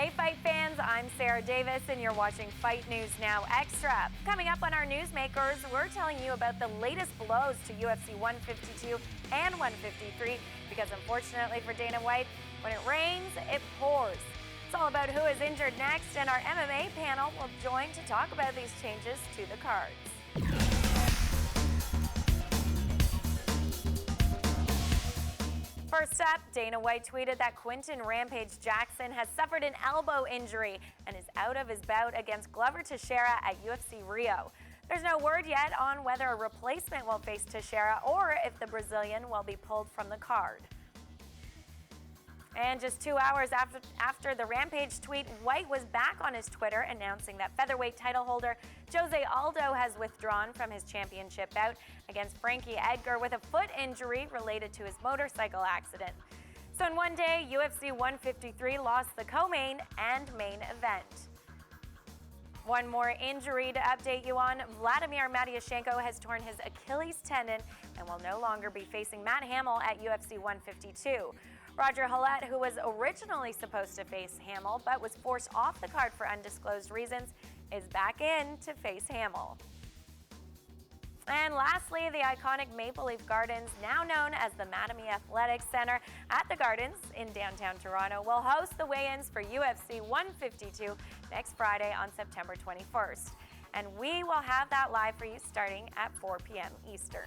Hey Fight fans, I'm Sarah Davis and you're watching Fight News Now Extra. Coming up on our Newsmakers, we're telling you about the latest blows to UFC 152 and 153 because unfortunately for Dana White, when it rains, it pours. It's all about who is injured next, and our MMA panel will join to talk about these changes to the cards. First up, Dana White tweeted that Quinton Rampage Jackson has suffered an elbow injury and is out of his bout against Glover Teixeira at UFC Rio. There's no word yet on whether a replacement will face Teixeira or if the Brazilian will be pulled from the card. And just 2 hours after the Rampage tweet, White was back on his Twitter announcing that featherweight title holder Jose Aldo has withdrawn from his championship bout against Frankie Edgar with a foot injury related to his motorcycle accident. So in one day, UFC 153 lost the co-main and main event. One more injury to update you on. Vladimir Matyashenko has torn his Achilles tendon and will no longer be facing Matt Hamill at UFC 152. Roger Hallett, who was originally supposed to face Hamill but was forced off the card for undisclosed reasons, is back in to face Hamill. And lastly, the iconic Maple Leaf Gardens, now known as the Mattamy Athletics Center at the Gardens in downtown Toronto, will host the weigh-ins for UFC 152 next Friday on September 21st. And we will have that live for you starting at 4 p.m. Eastern.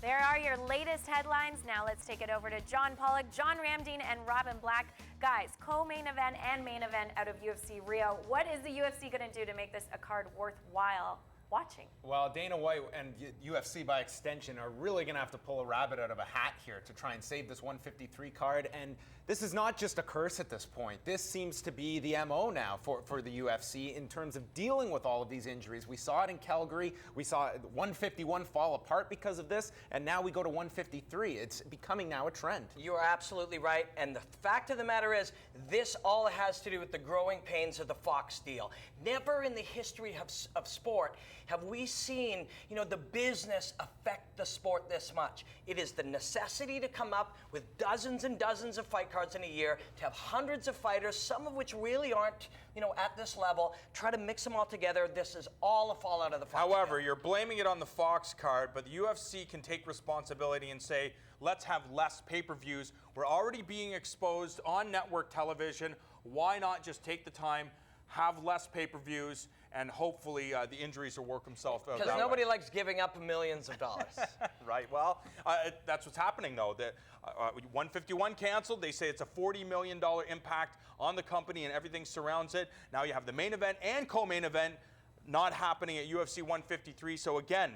There are your latest headlines. Now let's take it over to John Pollock, John Ramdeen, and Robin Black. Guys, co-main event and main event out of UFC Rio. What is the UFC going to do to make this a card worthwhile watching? Well, Dana White and UFC by extension are really going to have to pull a rabbit out of a hat here to try and save this 153 card. And this is not just a curse at this point. This seems to be the MO now for the UFC in terms of dealing with all of these injuries. We saw it in Calgary. We saw 151 fall apart because of this. And now we go to 153. It's becoming now a trend. You are absolutely right. And the fact of the matter is, this all has to do with the growing pains of the Fox deal. Never in the history of sport have we seen, the business affect the sport this much. It is the necessity to come up with dozens and dozens of fight cards in a year, to have hundreds of fighters, some of which really aren't, at this level, try to mix them all together. This is all a fallout of the Fox However, deal. you're blaming it on the Fox card, but the UFC can take responsibility and say, let's have less pay-per-views. We're already being exposed on network television. Why not just take the time, have less pay-per-views, and hopefully the injuries will work themselves out. Because nobody likes giving up millions of dollars. Right. Well, that's what's happening, though. The 151 canceled. They say it's a $40 million impact on the company and everything surrounds it. Now you have the main event and co-main event not happening at UFC 153. So again,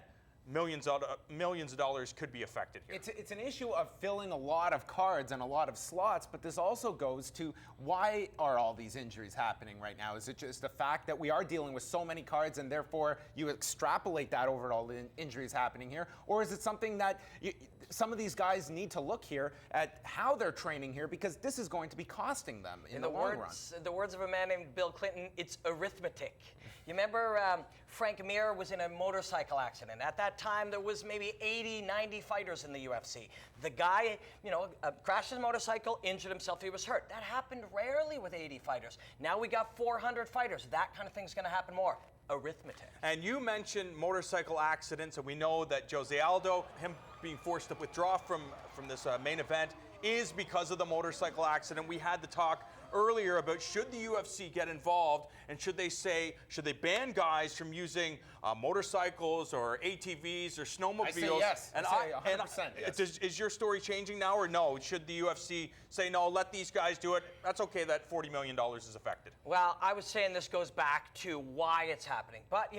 millions of dollars could be affected here. It's an issue of filling a lot of cards and a lot of slots, but this also goes to why are all these injuries happening right now? Is it just the fact that we are dealing with so many cards and therefore you extrapolate that over all the injuries happening here? Or is it something that some of these guys need to look here at how they're training here, because this is going to be costing them in the long run? The words of a man named Bill Clinton, it's arithmetic. You remember Frank Mir was in a motorcycle accident. At that time, there was maybe 80, 90 fighters in the UFC. The guy, crashed his motorcycle, injured himself, he was hurt. That happened rarely with 80 fighters. Now we got 400 fighters. That kind of thing's going to happen more. Arithmetic. And you mentioned motorcycle accidents, and we know that Jose Aldo, him being forced to withdraw from this main event, is because of the motorcycle accident. We had the talk earlier about should the UFC get involved, and should they ban guys from using motorcycles or ATVs or snowmobiles? I say yes. And I say 100% yes. Is your story changing now, or no? Should the UFC say, no, let these guys do it? That's okay that $40 million is affected. Well, I was saying this goes back to why it's happening. But,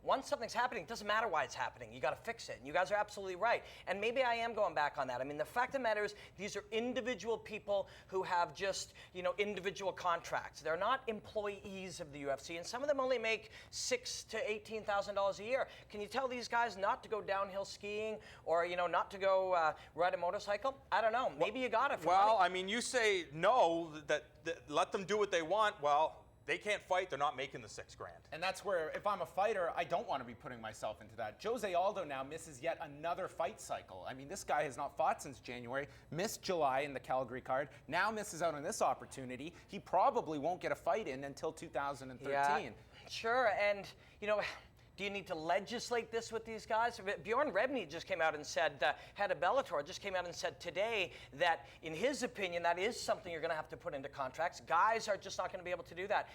once something's happening, it doesn't matter why it's happening. You got to fix it. And you guys are absolutely right. And maybe I am going back on that. I mean, the fact of the matter is, these are individual people who have just, individual contracts. They're not employees of the UFC, and some of them only make $6,000 to $18,000 a year. Can you tell these guys not to go downhill skiing or, not to go ride a motorcycle? I don't know. Maybe you got it. Well, I mean, you say no, that let them do what they want. Well, they can't fight, they're not making the $6 grand. And that's where, if I'm a fighter, I don't want to be putting myself into that. Jose Aldo now misses yet another fight cycle. I mean, this guy has not fought since January, missed July in the Calgary card, now misses out on this opportunity. He probably won't get a fight in until 2013. Yeah, sure, and do you need to legislate this with these guys? Bjorn Rebney just came out and said, head of Bellator, just came out and said today that, in his opinion, that is something you're going to have to put into contracts. Guys are just not going to be able to do that.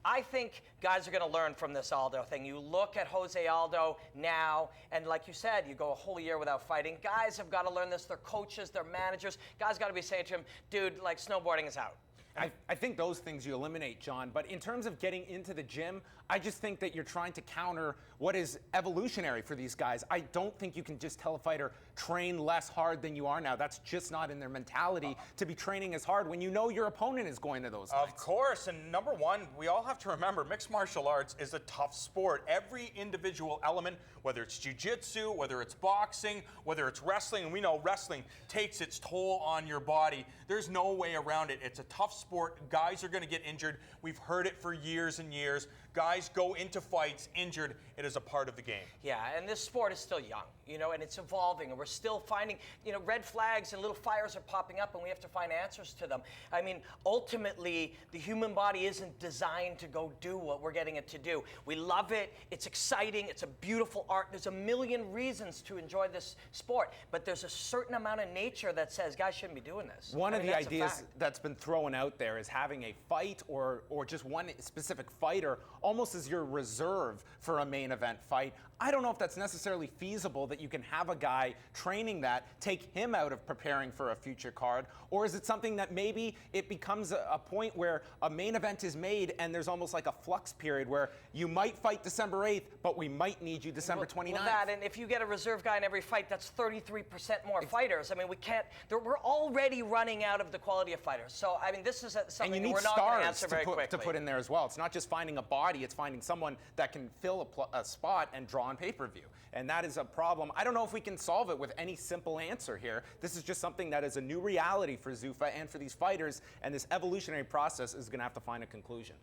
I think guys are going to learn from this Aldo thing. You look at Jose Aldo now, and like you said, you go a whole year without fighting. Guys have got to learn this. Their coaches, their managers, guys got to be saying to him, dude, like, snowboarding is out. I think those things you eliminate, John. But in terms of getting into the gym, I just think that you're trying to counter what is evolutionary for these guys. I don't think you can just tell a fighter, train less hard than you are now. That's just not in their mentality to be training as hard when you know your opponent is going to those Of nights. course, and number one, we all have to remember, mixed martial arts is a tough sport. Every individual element, whether it's jiu-jitsu, whether it's boxing, whether it's wrestling, and we know wrestling takes its toll on your body. There's no way around it. It's a tough sport. Guys are going to get injured. We've heard it for years and years. Guys go into fights injured. It is a part of the game. Yeah, and this sport is still young, and it's evolving, and we're still finding, red flags and little fires are popping up, and we have to find answers to them. I mean, ultimately, the human body isn't designed to go do what we're getting it to do. We love it. It's exciting. It's a beautiful art. There's a million reasons to enjoy this sport, but there's a certain amount of nature that says guys shouldn't be doing this. One of the ideas that's been thrown out there is having a fight or just one specific fighter almost as your reserve for a main event fight. I don't know if that's necessarily feasible, that you can have a guy training that, take him out of preparing for a future card, or is it something that maybe it becomes a point where a main event is made and there's almost like a flux period where you might fight December 8th, but we might need you December 29th. Well, that, and if you get a reserve guy in every fight, that's 33% more fighters. I mean, we can't, we're already running out of the quality of fighters. So, I mean, this is something and you need we're not going to stars answer very quickly. to put in there as well. It's not just finding a body, it's finding someone that can fill a spot and draw on pay-per-view. And that is a problem. I don't know if we can solve it with any simple answer here. This is just something that is a new reality for Zuffa and for these fighters, and this evolutionary process is going to have to find a conclusion.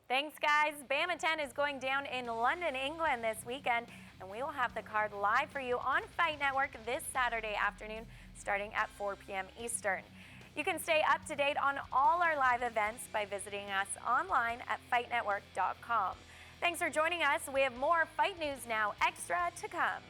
Thanks, guys. BAMA 10 is going down in London, England this weekend, and we will have the card live for you on Fight Network this Saturday afternoon, starting at 4 p.m. Eastern. You can stay up to date on all our live events by visiting us online at fightnetwork.com. Thanks for joining us. We have more Fight News Now Extra to come.